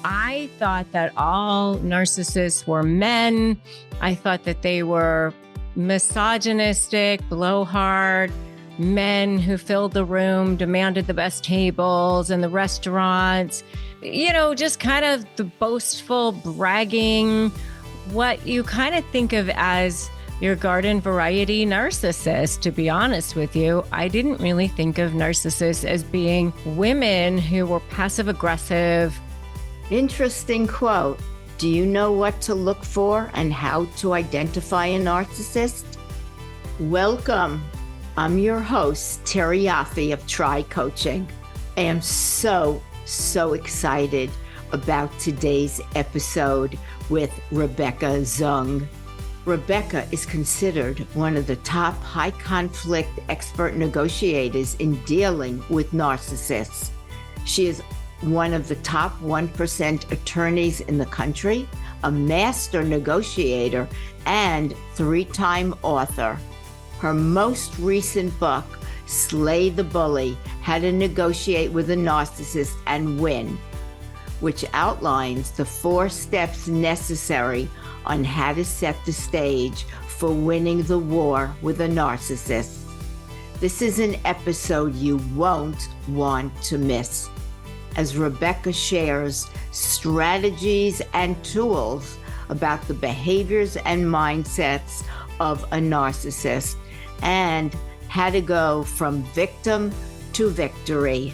I thought that all narcissists were men. I thought that they were misogynistic, blowhard, men who filled the room, demanded the best tables in the restaurants, just kind of the boastful, bragging, what you kind of think of as your garden variety narcissist. To be honest with you, I didn't really think of narcissists as being women who were passive aggressive. Interesting quote. Do you know what to look for and how to identify a narcissist? Welcome. I'm your host, Terry Yoffe of Try Coaching. I am so excited about today's episode with Rebecca Zung. Rebecca is considered one of the top high-conflict expert negotiators in dealing with narcissists. She is one of the top 1% attorneys in the country, a master negotiator, and 3-time author. Her most recent book, Slay the Bully: How to Negotiate with a Narcissist and Win, which outlines the 4 steps necessary on how to set the stage for winning the war with a narcissist. This is an episode you won't want to miss, as Rebecca shares strategies and tools about the behaviors and mindsets of a narcissist and how to go from victim to victory.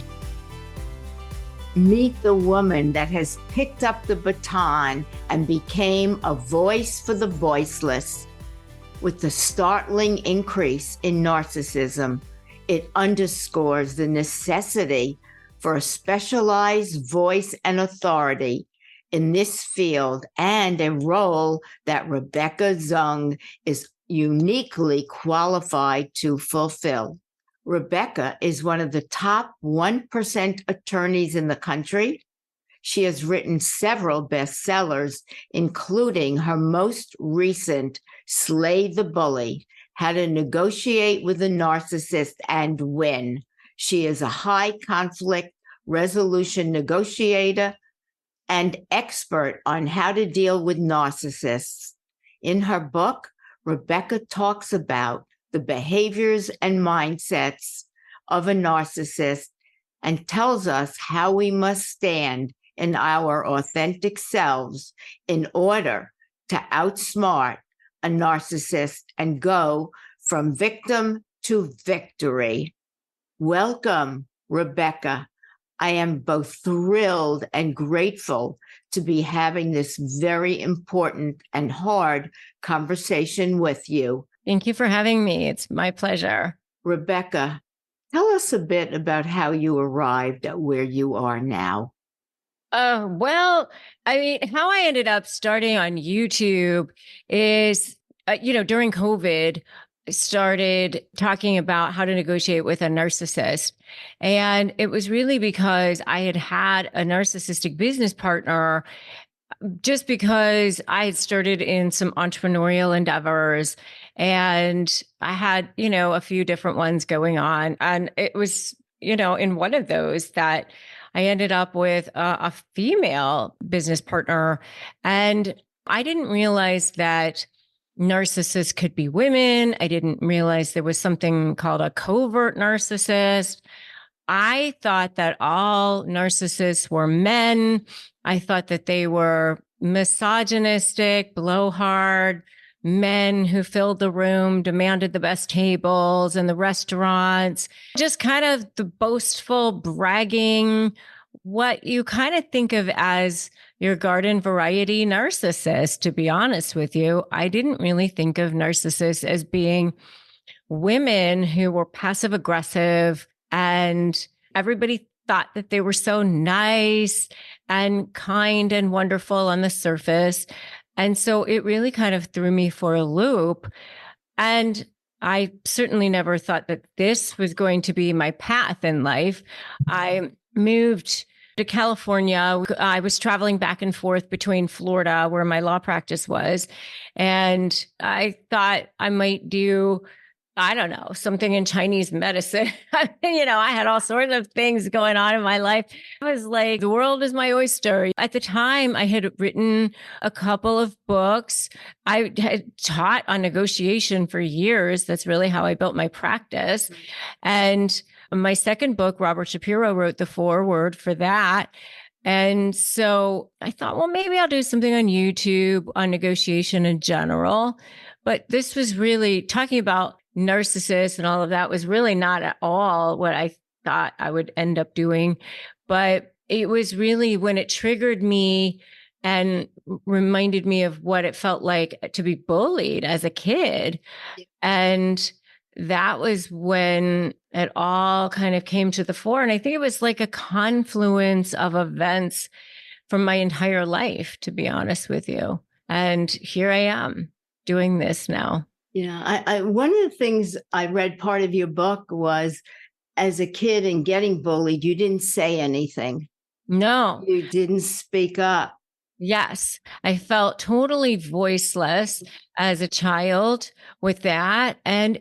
Meet the woman that has picked up the baton and became a voice for the voiceless. With the startling increase in narcissism, it underscores the necessity for a specialized voice and authority in this field, and a role that Rebecca Zung is uniquely qualified to fulfill. Rebecca is one of the top 1% attorneys in the country. She has written several bestsellers, including her most recent, Slay the Bully: How to Negotiate with a Narcissist and Win. She is a high conflict resolution negotiator and expert on how to deal with narcissists. In her book, Rebecca talks about the behaviors and mindsets of a narcissist and tells us how we must stand in our authentic selves in order to outsmart a narcissist and go from victim to victory. Welcome, Rebecca. I am both thrilled and grateful to be having this very important and hard conversation with you. Thank you for having me. It's my pleasure. Rebecca, tell us a bit about how you arrived at where you are now. How I ended up starting on YouTube is, during COVID, I started talking about how to negotiate with a narcissist. And it was really because I had a narcissistic business partner, just because I had started in some entrepreneurial endeavors and I had, a few different ones going on. And it was, in one of those that I ended up with a female business partner. And I didn't realize that narcissists could be women. I didn't realize there was something called a covert narcissist. I thought that all narcissists were men. I thought that they were misogynistic, blowhard, men who filled the room, demanded the best tables in the restaurants, just kind of the boastful, bragging, what you kind of think of as your garden variety narcissist. To be honest with you, I didn't really think of narcissists as being women who were passive aggressive, and everybody thought that they were so nice and kind and wonderful on the surface. And so it really kind of threw me for a loop. And I certainly never thought that this was going to be my path in life. I moved to California. I was traveling back and forth between Florida, where my law practice was. And I thought I might do I don't know, something in Chinese medicine. I had all sorts of things going on in my life. I was like, the world is my oyster. At the time, I had written a couple of books. I had taught on negotiation for years. That's really how I built my practice. And my second book, Robert Shapiro wrote the foreword for that. And so I thought, well, maybe I'll do something on YouTube on negotiation in general. But this was really talking about narcissists and all of that was really not at all what I thought I would end up doing. But it was really when it triggered me and reminded me of what it felt like to be bullied as a kid. And that was when it all kind of came to the fore. And I think it was like a confluence of events from my entire life, to be honest with you. And here I am doing this now. Yeah, one of the things I read part of your book was as a kid and getting bullied, you didn't say anything. No. You didn't speak up. Yes, I felt totally voiceless as a child with that. And,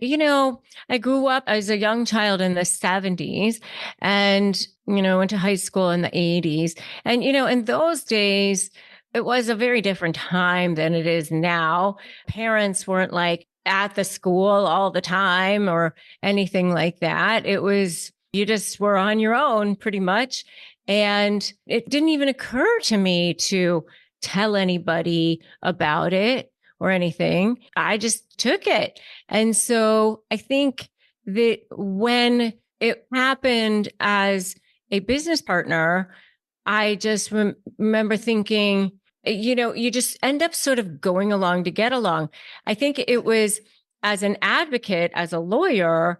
I grew up as a young child in the 70s and, went to high school in the 80s. And, in those days, it was a very different time than it is now. Parents weren't like at the school all the time or anything like that. It was, you just were on your own pretty much. And it didn't even occur to me to tell anybody about it or anything. I just took it. And so I think that when it happened as a business partner, I just remember thinking, you just end up sort of going along to get along. I think it was as an advocate, as a lawyer,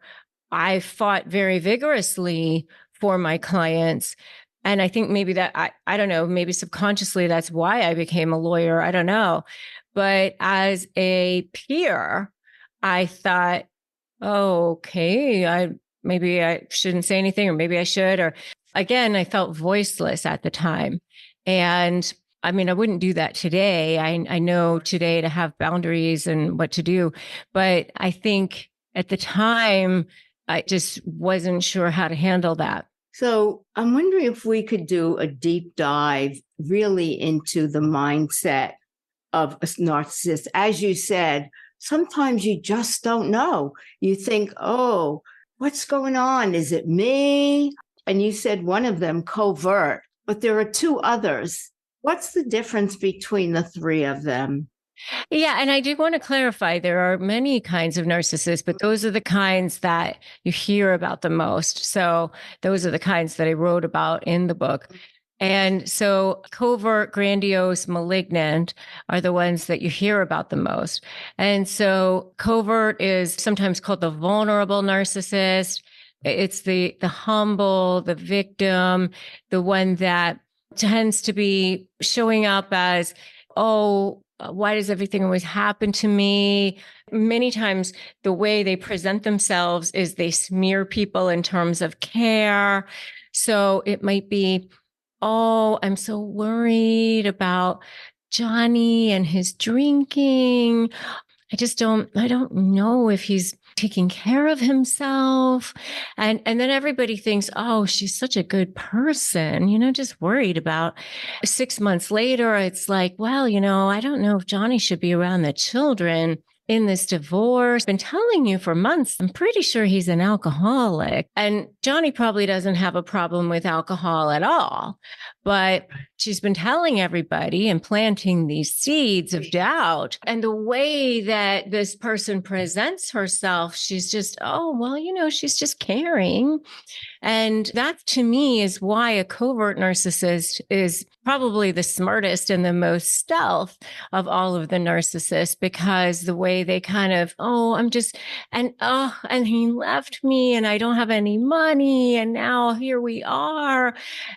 I fought very vigorously for my clients. And I think maybe that, I don't know, maybe subconsciously that's why I became a lawyer. I don't know. But as a peer, I thought, oh, okay, maybe I shouldn't say anything, or maybe I should. Or again, I felt voiceless at the time. And I mean, I wouldn't do that today. I know today to have boundaries and what to do. But I think at the time, I just wasn't sure how to handle that. So I'm wondering if we could do a deep dive really into the mindset of a narcissist. As you said, sometimes you just don't know. You think, oh, what's going on? Is it me? And you said one of them, covert, but there are two others. What's the difference between the three of them? Yeah. And I do want to clarify there are many kinds of narcissists, but those are the kinds that you hear about the most. So those are the kinds that I wrote about in the book. And so covert, grandiose, malignant are the ones that you hear about the most. And so covert is sometimes called the vulnerable narcissist. It's the humble, the victim, the one that tends to be showing up as, oh, why does everything always happen to me? Many times the way they present themselves is they smear people in terms of care. So it might be, oh, I'm so worried about Johnny and his drinking. I don't know if he's taking care of himself. And then everybody thinks, oh, she's such a good person, just worried about 6 months later. It's like, well, I don't know if Johnny should be around the children in this divorce. Been telling you for months, I'm pretty sure he's an alcoholic. And Johnny probably doesn't have a problem with alcohol at all. But she's been telling everybody and planting these seeds of doubt. And the way that this person presents herself, she's just, oh, well, she's just caring. And that to me is why a covert narcissist is probably the smartest and the most stealth of all of the narcissists, because the way they kind of, and he left me and I don't have any money. And now here we are.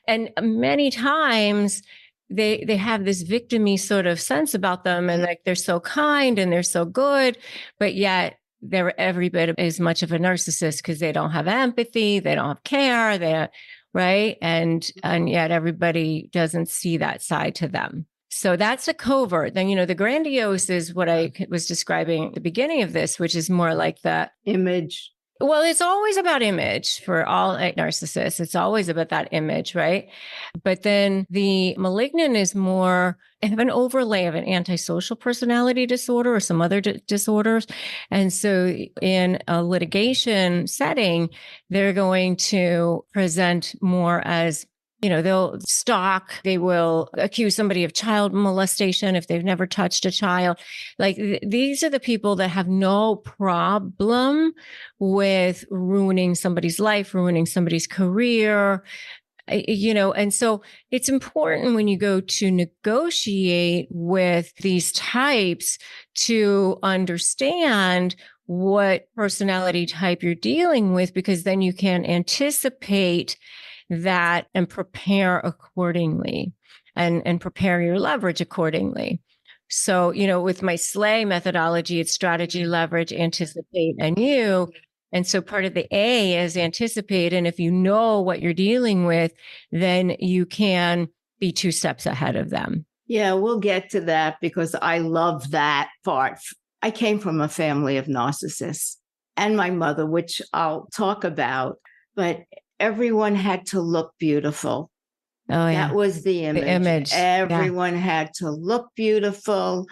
And many times they have this victim-y sort of sense about them, and like they're so kind and they're so good, but yet they're every bit as much of a narcissist because they don't have empathy, they don't have care, right? And yet everybody doesn't see that side to them. So that's a covert. Then, the grandiose is what I was describing at the beginning of this, which is more like the image. Well, it's always about image for all narcissists. It's always about that image, right? But then the malignant is more have an overlay of an antisocial personality disorder or some other disorders. And so in a litigation setting, they're going to present more as they'll stalk, they will accuse somebody of child molestation if they've never touched a child. Like these are the people that have no problem with ruining somebody's life, ruining somebody's career, and so it's important when you go to negotiate with these types to understand what personality type you're dealing with, because then you can anticipate that and prepare accordingly and prepare your leverage accordingly. So, with my SLAY methodology, it's strategy, leverage, anticipate, and you. And so part of the A is anticipate. And if you know what you're dealing with, then you can be 2 steps ahead of them. Yeah, we'll get to that because I love that part. I came from a family of narcissists and my mother, which I'll talk about, but everyone had to look beautiful. Oh, yeah. That was the image. Everyone had to look beautiful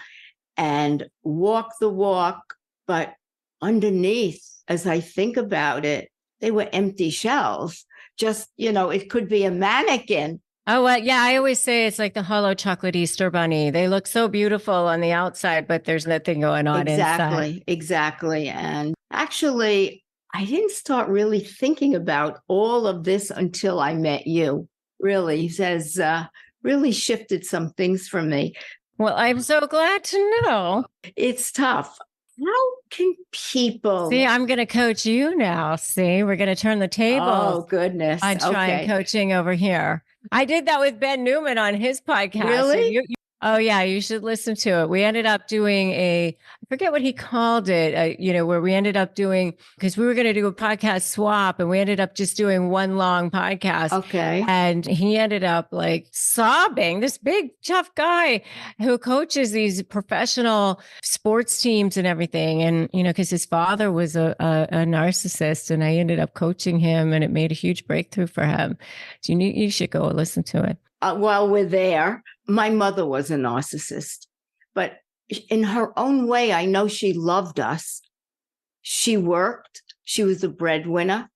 and walk the walk. But underneath, as I think about it, they were empty shells. Just, it could be a mannequin. Oh, well, yeah. I always say it's like the hollow chocolate Easter bunny. They look so beautiful on the outside, but there's nothing going on inside. Exactly. And actually, I didn't start really thinking about all of this until I met you. Really, says, really shifted some things for me. Well, I'm so glad to know. It's tough. How can people... See, I'm going to coach you now. See, we're going to turn the tables. Oh, goodness. I'm trying coaching over here. I did that with Ben Newman on his podcast. Really? Oh, yeah. You should listen to it. We ended up doing I forget what he called it, where we ended up doing, because we were going to do a podcast swap and we ended up just doing one long podcast. Okay. And he ended up like sobbing, this big, tough guy who coaches these professional sports teams and everything. And, because his father was a narcissist, and I ended up coaching him, and it made a huge breakthrough for him. So you should go listen to it. While we're there, my mother was a narcissist, but in her own way, I know she loved us. She worked. She was the breadwinner,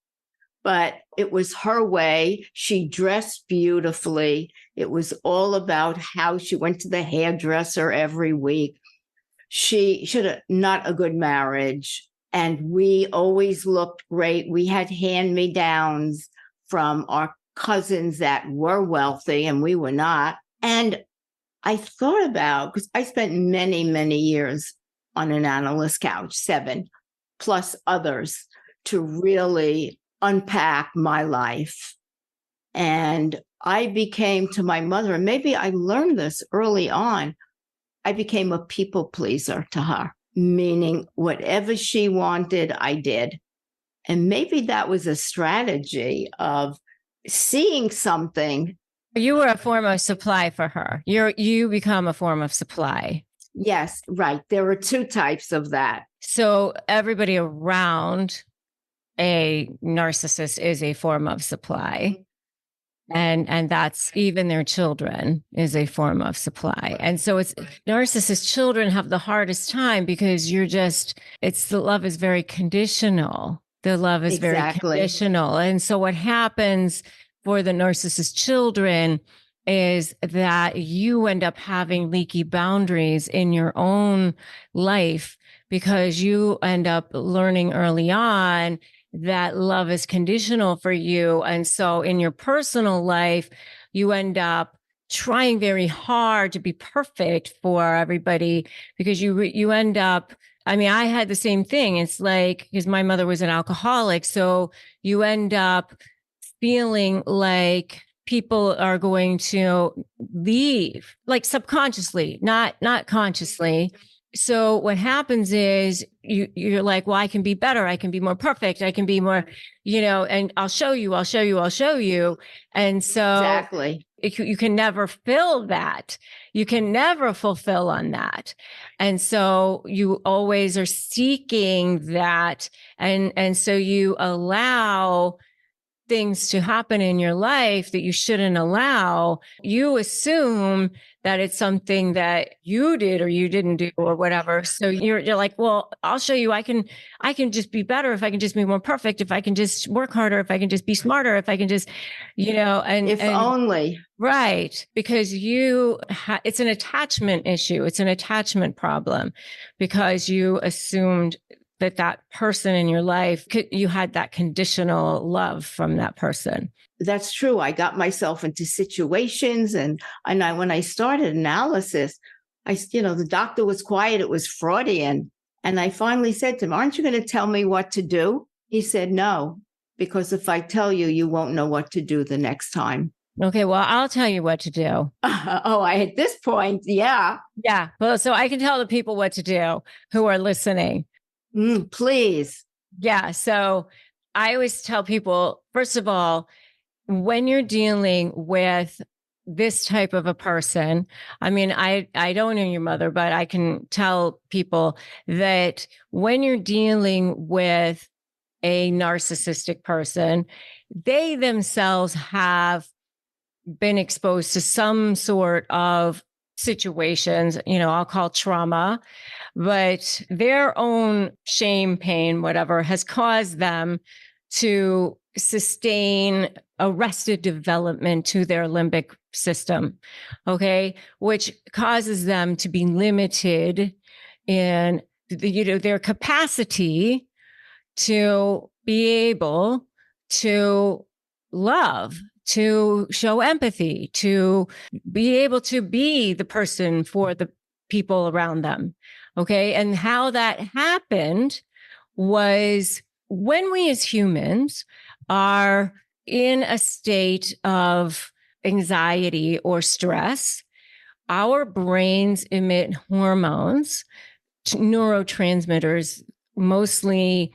but it was her way. She dressed beautifully. It was all about how she went to the hairdresser every week. She should have not a good marriage. And we always looked great. We had hand-me-downs from our cousins that were wealthy and we were not. And I thought about, because I spent many, many years on an analyst couch, 7 plus others, to really unpack my life. And I became to my mother, and maybe I learned this early on, I became a people pleaser to her, meaning whatever she wanted, I did. And maybe that was a strategy of seeing something. You were a form of supply for her. You become a form of supply. Yes, right. There are 2 types of that. So everybody around a narcissist is a form of supply. And that's even their children is a form of supply. And so it's narcissist children have the hardest time because the love is very conditional. The love is very conditional. And so what happens for the narcissist children is that you end up having leaky boundaries in your own life because you end up learning early on that love is conditional for you. And so in your personal life, you end up trying very hard to be perfect for everybody because you end up, I mean, I had the same thing. It's like, because my mother was an alcoholic. So you end up feeling like people are going to leave, like subconsciously, not consciously. So what happens is you're like, well, I can be better. I can be more perfect. I can be more, and I'll show you. And so You can never fill that. You can never fulfill on that. And so you always are seeking that. And so you allow things to happen in your life that you shouldn't allow. You assume that it's something that you did or you didn't do or whatever. So you're like, well, I'll show you. I can just be better if I can just be more perfect, if I can just work harder, if I can just be smarter, if I can just, if only. Right. Because it's an attachment issue. It's an attachment problem because you assumed that person in your life, you had that conditional love from that person. That's true. I got myself into situations and when I started analysis, the doctor was quiet. It was Freudian. And I finally said to him, aren't you going to tell me what to do? He said, no, because if I tell you, you won't know what to do the next time. Okay, well, I'll tell you what to do. At this point, yeah. Yeah. Well, so I can tell the people what to do who are listening. Please. Yeah. So I always tell people, first of all, when you're dealing with this type of a person, I mean, I don't know your mother, but I can tell people that when you're dealing with a narcissistic person, they themselves have been exposed to some sort of situations, I'll call trauma, but their own shame, pain, whatever, has caused them to sustain arrested development to their limbic system, okay, which causes them to be limited in their capacity to be able to love, to show empathy, to be able to be the person for the people around them. Okay. And how that happened was when we as humans are in a state of anxiety or stress, our brains emit hormones, neurotransmitters, mostly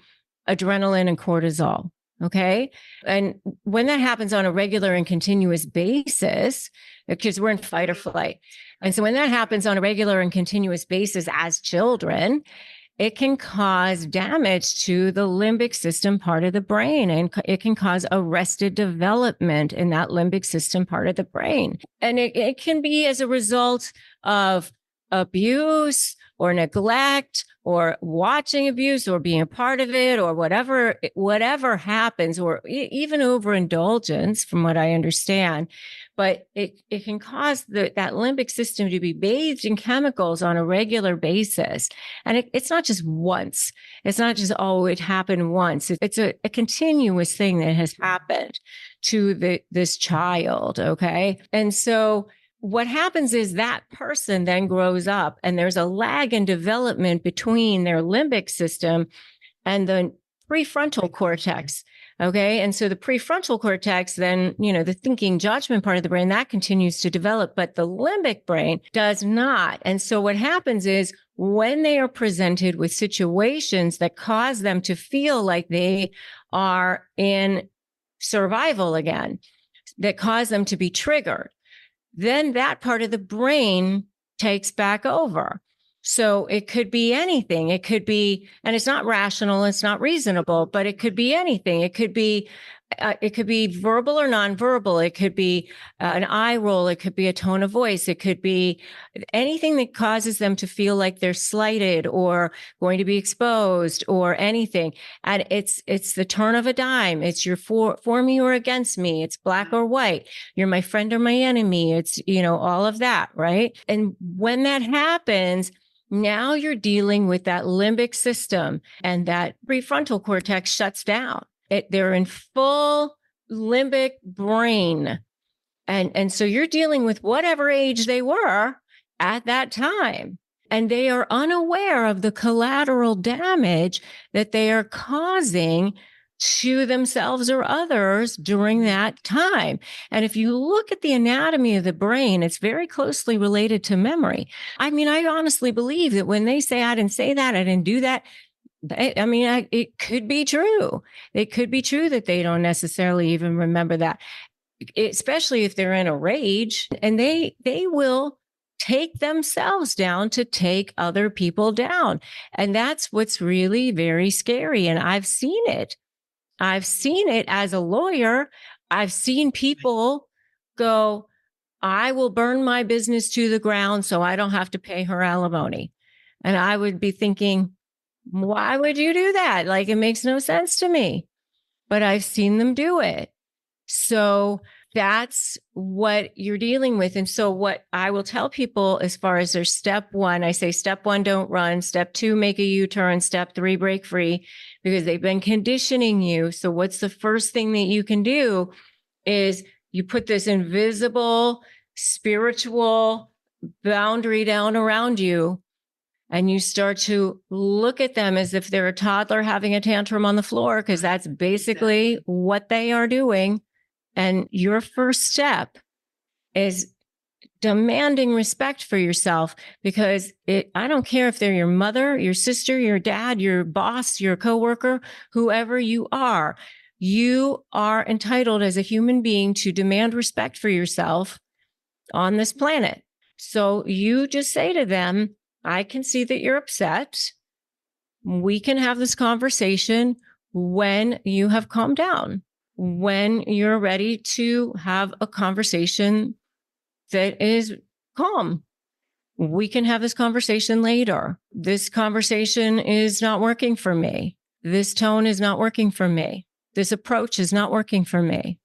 adrenaline and cortisol. Okay. And when that happens on a regular and continuous basis, because we're in fight or flight. And so when that happens on a regular and continuous basis as children, it can cause damage to the limbic system part of the brain, and it can cause arrested development in that limbic system part of the brain. And it can be as a result of abuse or neglect or watching abuse or being a part of it or whatever happens, or even overindulgence from what I understand. But it can cause that limbic system to be bathed in chemicals on a regular basis. And it's not just once. It's not just, it happened once. It's a continuous thing that has happened to this child. Okay. And so what happens is that person then grows up and there's a lag in development between their limbic system and the prefrontal cortex. Okay. And so the prefrontal cortex, then, the thinking judgment part of the brain, that continues to develop, but the limbic brain does not. And so what happens is when they are presented with situations that cause them to feel like they are in survival again, that cause them to be triggered, then that part of the brain takes back over. So it could be anything. It could be, and it's not rational, it's not reasonable, but it could be anything. It could be verbal or nonverbal. It could be an eye roll. It could be a tone of voice. It could be anything that causes them to feel like they're slighted or going to be exposed or anything. And it's the turn of a dime. It's you're for me or against me. It's black or white. You're my friend or my enemy. It's, all of that, right? And when that happens, now you're dealing with that limbic system and that prefrontal cortex shuts down. They're in full limbic brain. And so you're dealing with whatever age they were at that time. And they are unaware of the collateral damage that they are causing to themselves or others during that time. And if you look at the anatomy of the brain, it's very closely related to memory. I mean, I honestly believe that when they say, I didn't say that, I didn't do that, it could be true. It could be true that they don't necessarily even remember that. especially if they're in a rage, and they will take themselves down to take other people down. And that's what's really very scary. And I've seen it. I've seen it as a lawyer. I've seen people go, I will burn my business to the ground so I don't have to pay her alimony. And I would be thinking, why would you do that? Like, it makes no sense to me. But I've seen them do it. So that's what you're dealing with. And so what I will tell people as far as their step one, I say step one, don't run. Step two, make a U-turn. Step three, break free, because they've been conditioning you. So what's the first thing that you can do is you put this invisible spiritual boundary down around you, and you start to look at them as if they're a toddler having a tantrum on the floor, because that's basically what they are doing. And your first step is demanding respect for yourself, because I don't care if they're your mother, your sister, your dad, your boss, your coworker, whoever you are entitled as a human being to demand respect for yourself on this planet. So you just say to them, I can see that you're upset. We can have this conversation when you have calmed down, when you're ready to have a conversation that is calm. We can have this conversation later. This conversation is not working for me. This tone is not working for me. This approach is not working for me.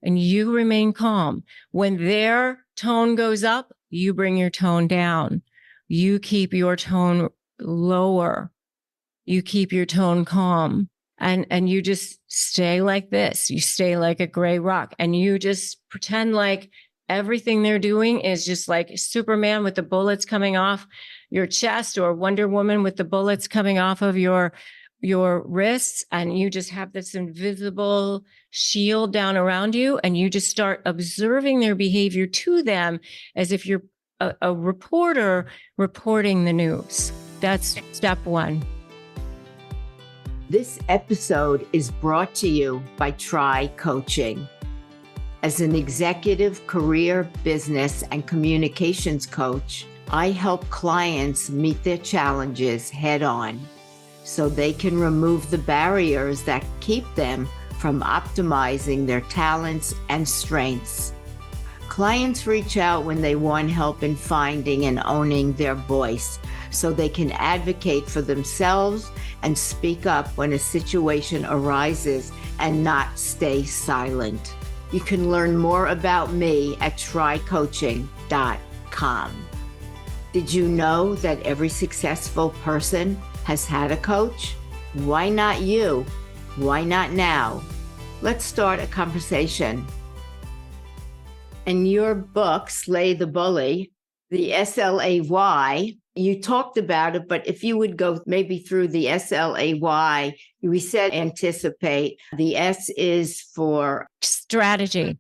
And you remain calm. When their tone goes up, you bring your tone down. You keep your tone lower. You keep your tone calm. And you just stay like this. You stay like a gray rock, and you just pretend like everything they're doing is just like Superman with the bullets coming off your chest, or Wonder Woman with the bullets coming off of your wrists. And you just have this invisible shield down around you, and you just start observing their behavior to them as if you're a reporter reporting the news. That's step one. This episode is brought to you by Try Coaching. As an executive career, business, and communications coach, I help clients meet their challenges head on so they can remove the barriers that keep them from optimizing their talents and strengths. Clients reach out when they want help in finding and owning their voice, so they can advocate for themselves and speak up when a situation arises and not stay silent. You can learn more about me at trycoaching.com. Did you know that every successful person has had a coach? Why not you? Why not now? Let's start a conversation. In your book, Slay the Bully, the SLAY, you talked about it, but if you would go maybe through the SLAY, we said anticipate. The S is for strategy.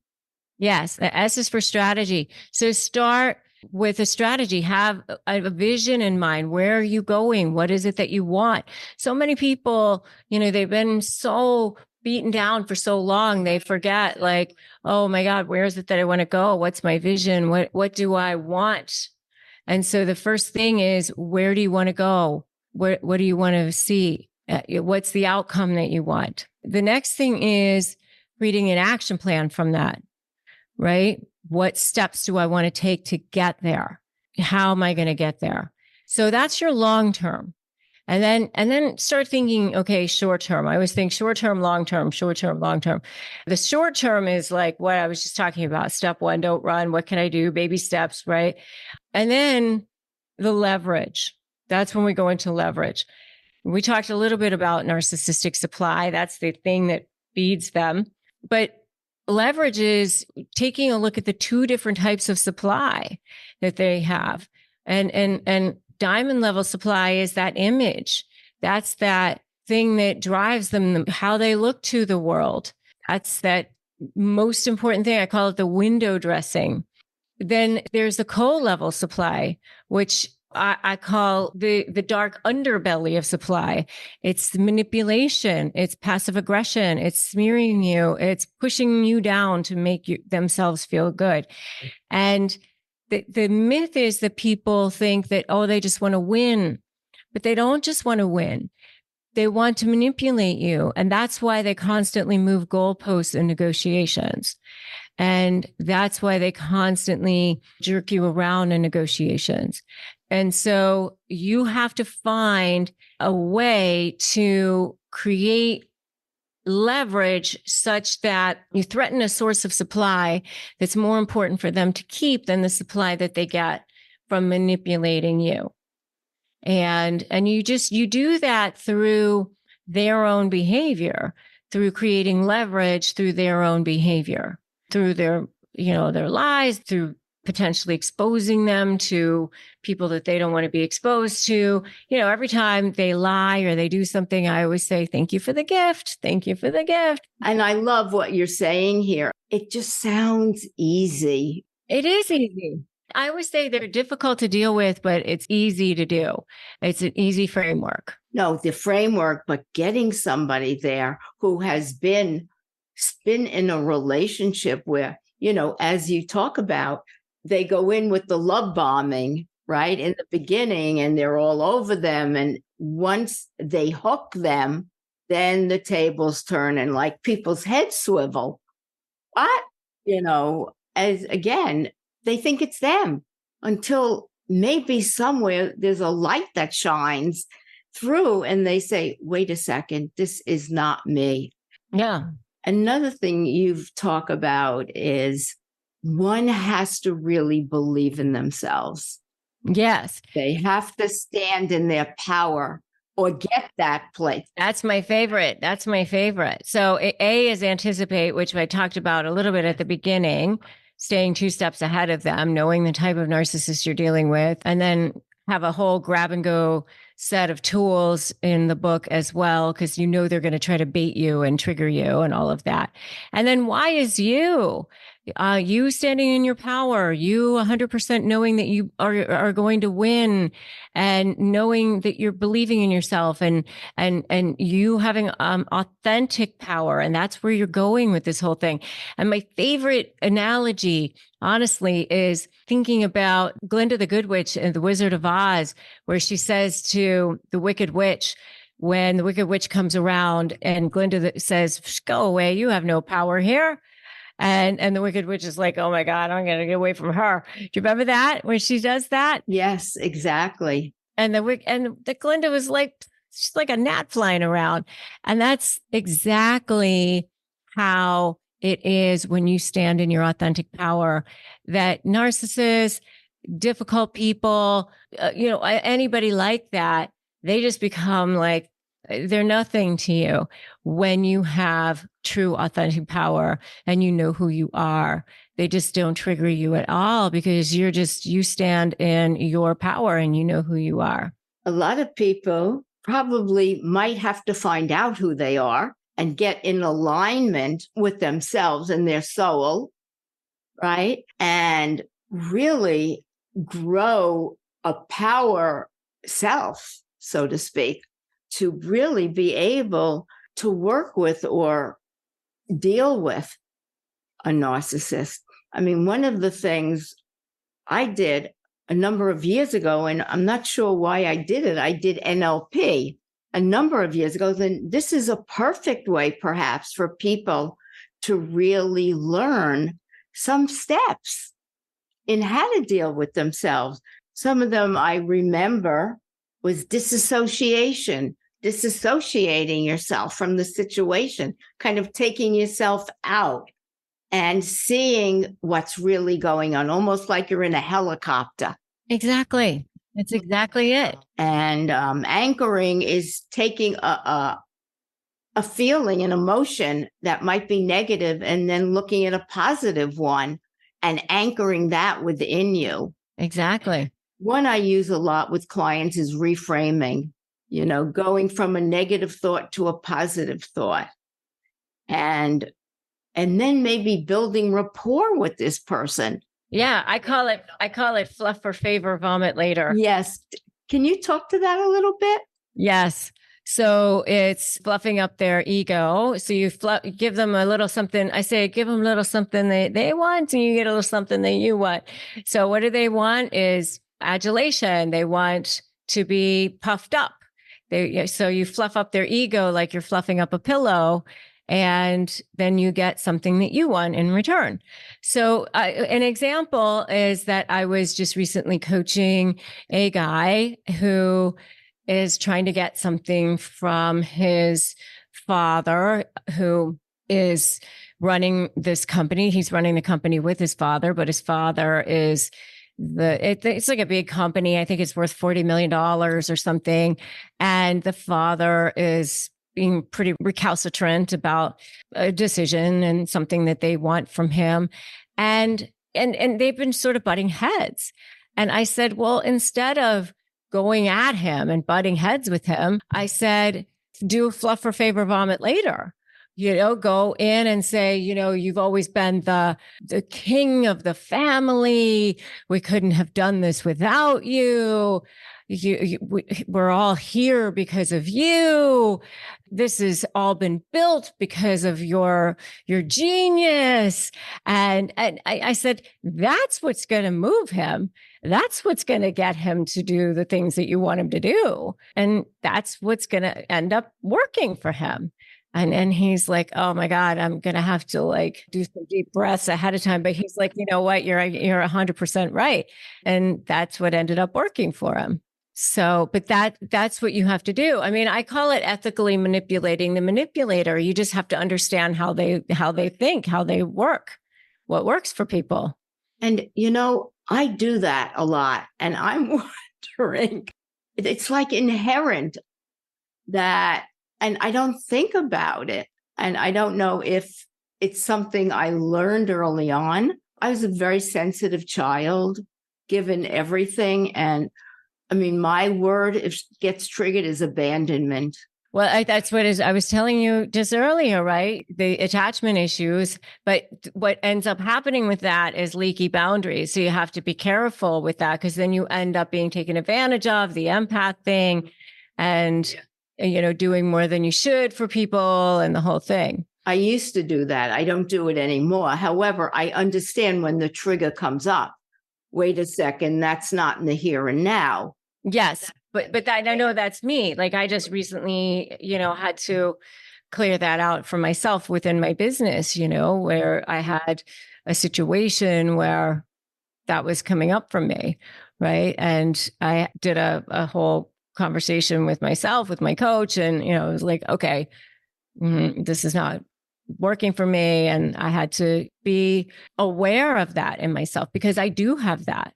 Yes, the S is for strategy. So start with a strategy. Have a vision in mind. Where are you going? What is it that you want? So many people, they've been so beaten down for so long, they forget, like, oh my God, where is it that I want to go? What's my vision? What do I want? And so the first thing is, where do you want to go? What do you want to see? What's the outcome that you want? The next thing is creating an action plan from that, right? What steps do I want to take to get there? How am I going to get there? So that's your long term. And then start thinking, okay, short term. I always think short term, long term, short term, long term. The short term is like what I was just talking about. Step one, don't run. What can I do? Baby steps, right? And then the leverage. That's when we go into leverage. We talked a little bit about narcissistic supply. That's the thing that feeds them. But leverage is taking a look at the two different types of supply that they have. And diamond level supply is that image. That's that thing that drives them, how they look to the world. That's that most important thing. I call it the window dressing. Then there's the coal level supply, which I call the dark underbelly of supply. It's the manipulation, it's passive aggression, it's smearing you, it's pushing you down to make themselves feel good. And the myth is that people think that, oh, they just want to win, but they don't just want to win. They want to manipulate you. And that's why they constantly move goalposts in negotiations. And that's why they constantly jerk you around in negotiations. And so you have to find a way to create leverage such that you threaten a source of supply that's more important for them to keep than the supply that they get from manipulating you. And you do that through their own behavior, through creating leverage through their own behavior, through their lies, through potentially exposing them to people that they don't want to be exposed to. Every time they lie or they do something, I always say, thank you for the gift. Thank you for the gift. And I love what you're saying here. It just sounds easy. It is easy. I always say they're difficult to deal with, but it's easy to do. It's an easy framework. No, the framework, but getting somebody there who has been in a relationship where, as you talk about, they go in with the love bombing, right, in the beginning, and they're all over them. And once they hook them, then the tables turn and like people's heads swivel. What? As again, they think it's them until maybe somewhere there's a light that shines through and they say, wait a second, this is not me. Yeah. Another thing you've talked about is one has to really believe in themselves. Yes. They have to stand in their power or get that place. That's my favorite. So A is anticipate, which I talked about a little bit at the beginning, staying 2 steps ahead of them, knowing the type of narcissist you're dealing with, and then have a whole grab and go set of tools in the book as well, because they're going to try to bait you and trigger you and all of that. And then why is you? You standing in your power, you 100% knowing that you are going to win, and knowing that you're believing in yourself, and you having authentic power. And that's where you're going with this whole thing. And my favorite analogy, honestly, is thinking about Glinda the Good Witch in The Wizard of Oz, where she says to the Wicked Witch, when the Wicked Witch comes around, and Glinda says, go away, you have no power here. And the Wicked Witch is like, oh my God, I'm going to get away from her. Do you remember that when she does that? Yes, exactly. And the Glinda was like, she's like a gnat flying around. And that's exactly how it is when you stand in your authentic power. That narcissists, difficult people, anybody like that, they just become like, they're nothing to you when you have true authentic power and you know who you are. They just don't trigger you at all because you stand in your power and you know who you are. A lot of people probably might have to find out who they are and get in alignment with themselves and their soul, right? And really grow a power self, so to speak, to really be able to work with or deal with a narcissist. I mean, one of the things I did a number of years ago, and I'm not sure why I did it, I did NLP a number of years ago. Then this is a perfect way, perhaps, for people to really learn some steps in how to deal with themselves. Some of them I remember was disassociating yourself from the situation, kind of taking yourself out and seeing what's really going on, almost like you're in a helicopter. Exactly. That's exactly it. And anchoring is taking a feeling, an emotion that might be negative, and then looking at a positive one and anchoring that within you. Exactly. One I use a lot with clients is reframing, going from a negative thought to a positive thought. And then maybe building rapport with this person Yeah, I call it fluff for favor, vomit later. Yes. Can you talk to that a little bit? Yes. So it's fluffing up their ego. So give them a little something. I say, give them a little something they want, and you get a little something that you want. So what do they want is adulation. They want to be puffed up. So you fluff up their ego like you're fluffing up a pillow, and then you get something that you want in return. So an example is that I was just recently coaching a guy who is trying to get something from his father, who is running this company. He's running the company with his father, but his father is it's like a big company. I think it's worth $40 million or something. And the father is being pretty recalcitrant about a decision and something that they want from him. And they've been sort of butting heads. And I said, well, instead of going at him and butting heads with him, I said, do fluff for favor, vomit later. Go in and say, you've always been the king of the family. We couldn't have done this without you. We're all here because of you. This has all been built because of your genius. And I said, that's what's going to move him. That's what's going to get him to do the things that you want him to do. And that's what's going to end up working for him. And he's like, oh my God, I'm going to have to do some deep breaths ahead of time. But he's like, you know what? You're 100% right. And that's what ended up working for him. So, but that's what you have to do. I mean, I call it ethically manipulating the manipulator. You just have to understand how they think, how they work, what works for people. And, I do that a lot. And I'm wondering, it's like inherent that, and I don't think about it. And I don't know if it's something I learned early on. I was a very sensitive child, given everything. And I mean, my word, if it gets triggered, is abandonment. Well, that's what I was telling you just earlier, right? The attachment issues. But what ends up happening with that is leaky boundaries. So you have to be careful with that, because then you end up being taken advantage of, the empath thing, and, doing more than you should for people and the whole thing. I used to do that. I don't do it anymore. However, I understand when the trigger comes up. Wait a second, that's not in the here and now. Yes. But that, I know that's me. Like, I just recently, had to clear that out for myself within my business, where I had a situation where that was coming up from me. Right. And I did a whole conversation with myself, with my coach. And, it was like, okay, this is not working for me. And I had to be aware of that in myself, because I do have that.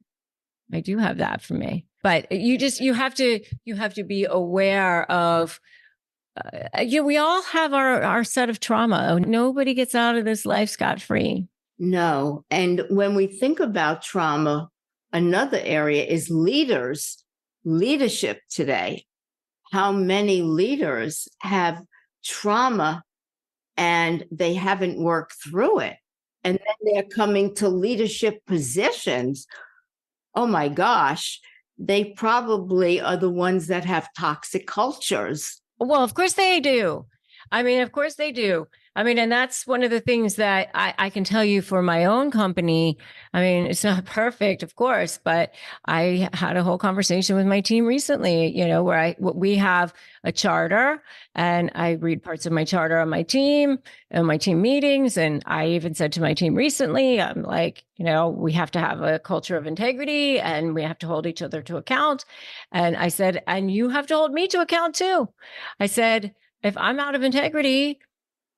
I do have that for me. But you have to be aware of, we all have our set of trauma. Nobody gets out of this life scot-free. No. And when we think about trauma, another area is leadership today. How many leaders have trauma and they haven't worked through it? And then they're coming to leadership positions. Oh my gosh, they probably are the ones that have toxic cultures. Well, of course they do. I mean, of course they do. I mean, and that's one of the things that I can tell you for my own company. I mean, it's not perfect, of course, but I had a whole conversation with my team recently, where we have a charter, and I read parts of my charter on my team and my team meetings. And I even said to my team recently, I'm like, we have to have a culture of integrity, and we have to hold each other to account. And I said, and you have to hold me to account too. I said, if I'm out of integrity,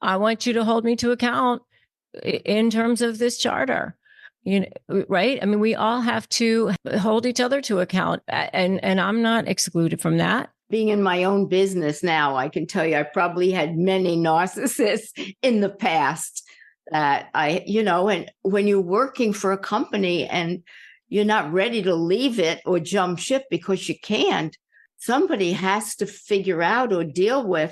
I want you to hold me to account in terms of this charter, right? I mean, we all have to hold each other to account, and I'm not excluded from that. Being in my own business now, I can tell you, I probably had many narcissists in the past that and when you're working for a company and you're not ready to leave it or jump ship because you can't, somebody has to figure out or deal with,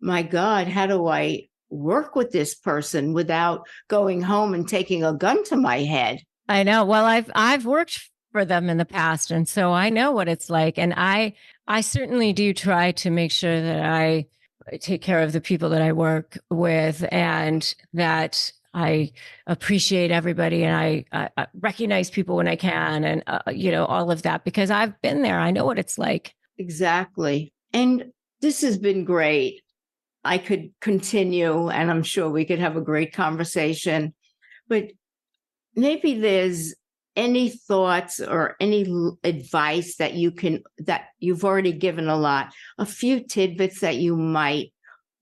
my God, how do I work with this person without going home and taking a gun to my head? I know. Well, I've worked for them in the past, and so I know what it's like. And I certainly do try to make sure that I take care of the people that I work with, and that I appreciate everybody, and I recognize people when I can, and all of that, because I've been there. I know what it's like. Exactly. And this has been great. I could continue, and I'm sure we could have a great conversation, but maybe there's any thoughts or any advice that you've already given a lot, a few tidbits that you might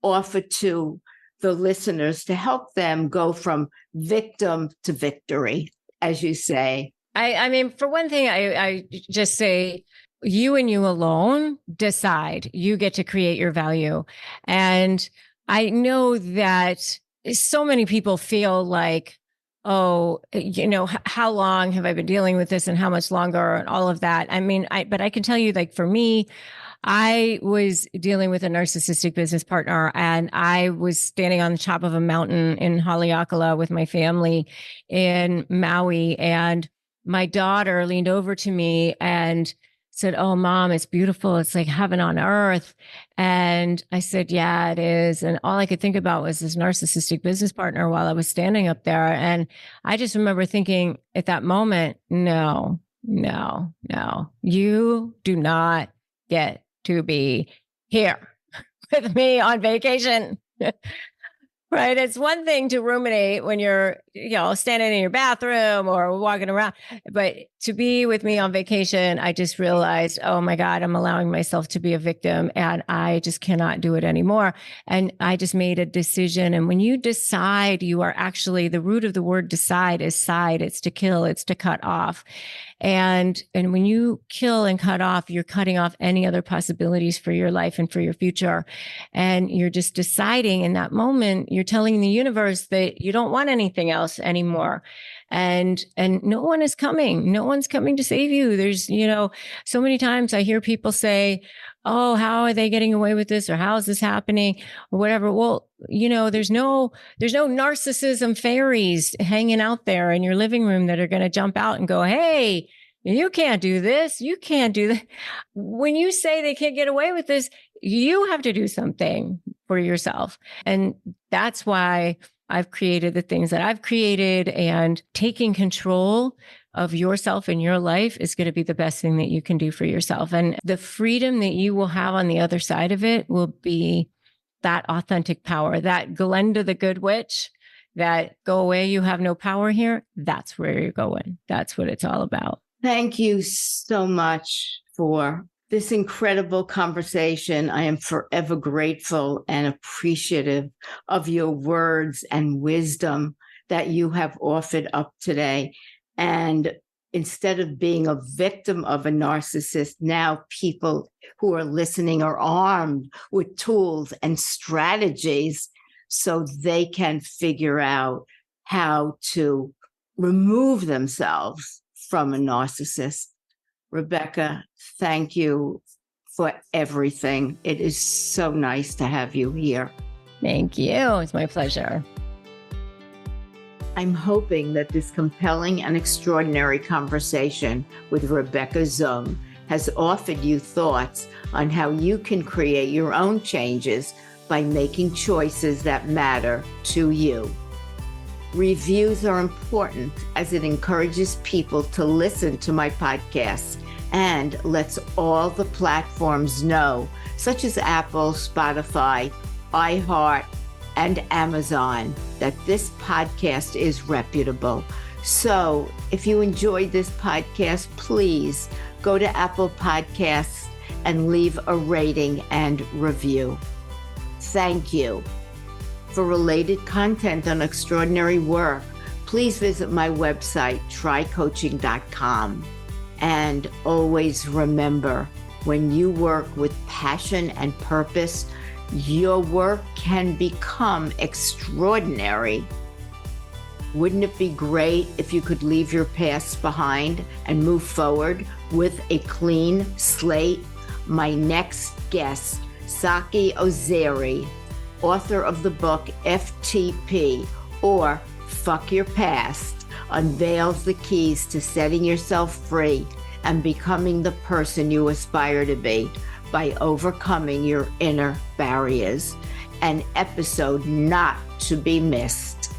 offer to the listeners to help them go from victim to victory, as you say. I mean, for one thing, I just say, you and you alone decide. You get to create your value. And I know that so many people feel like, oh, how long have I been dealing with this, and how much longer, and all of that. I mean, but I can tell you, like, for me, I was dealing with a narcissistic business partner, and I was standing on the top of a mountain in Haleakala with my family in Maui. And my daughter leaned over to me and said, "Oh, Mom, it's beautiful. It's like heaven on earth." And I said, "Yeah, it is." And all I could think about was this narcissistic business partner while I was standing up there. And I just remember thinking at that moment, no, no, no, you do not get to be here with me on vacation. Right. It's one thing to ruminate when you're, standing in your bathroom or walking around, but to be with me on vacation, I just realized, oh my God, I'm allowing myself to be a victim, and I just cannot do it anymore. And I just made a decision. And when you decide, you are actually, the root of the word decide is side. It's to kill, it's to cut off. And when you kill and cut off, you're cutting off any other possibilities for your life and for your future. And you're just deciding in that moment, you're telling the universe that you don't want anything else anymore. And no one is coming. No one's coming to save you. There's, so many times I hear people say, "Oh, how are they getting away with this?" or "How is this happening?" or whatever. Well, there's no narcissism fairies hanging out there in your living room that are going to jump out and go, "Hey, you can't do this. You can't do that." When you say they can't get away with this, you have to do something for yourself. And that's why I've created the things that I've created, and taking control of yourself and your life is going to be the best thing that you can do for yourself. And the freedom that you will have on the other side of it will be that authentic power, that Glenda the Good Witch, that "Go away, you have no power here." That's where you're going. That's what it's all about. Thank you so much for this incredible conversation. I am forever grateful and appreciative of your words and wisdom that you have offered up today. And instead of being a victim of a narcissist, now people who are listening are armed with tools and strategies so they can figure out how to remove themselves from a narcissist. Rebecca, thank you for everything. It is so nice to have you here. Thank you. It's my pleasure. I'm hoping that this compelling and extraordinary conversation with Rebecca Zung has offered you thoughts on how you can create your own changes by making choices that matter to you. Reviews are important as it encourages people to listen to my podcast and lets all the platforms know, such as Apple, Spotify, iHeart, and Amazon, that this podcast is reputable. So if you enjoyed this podcast, please go to Apple Podcasts and leave a rating and review. Thank you. For related content on extraordinary work, please visit my website, trycoaching.com. And always remember, when you work with passion and purpose, your work can become extraordinary. Wouldn't it be great if you could leave your past behind and move forward with a clean slate? My next guest, Saki Ozeri, author of the book FTP, or Fuck Your Past, unveils the keys to setting yourself free and becoming the person you aspire to be by overcoming your inner barriers. An episode not to be missed.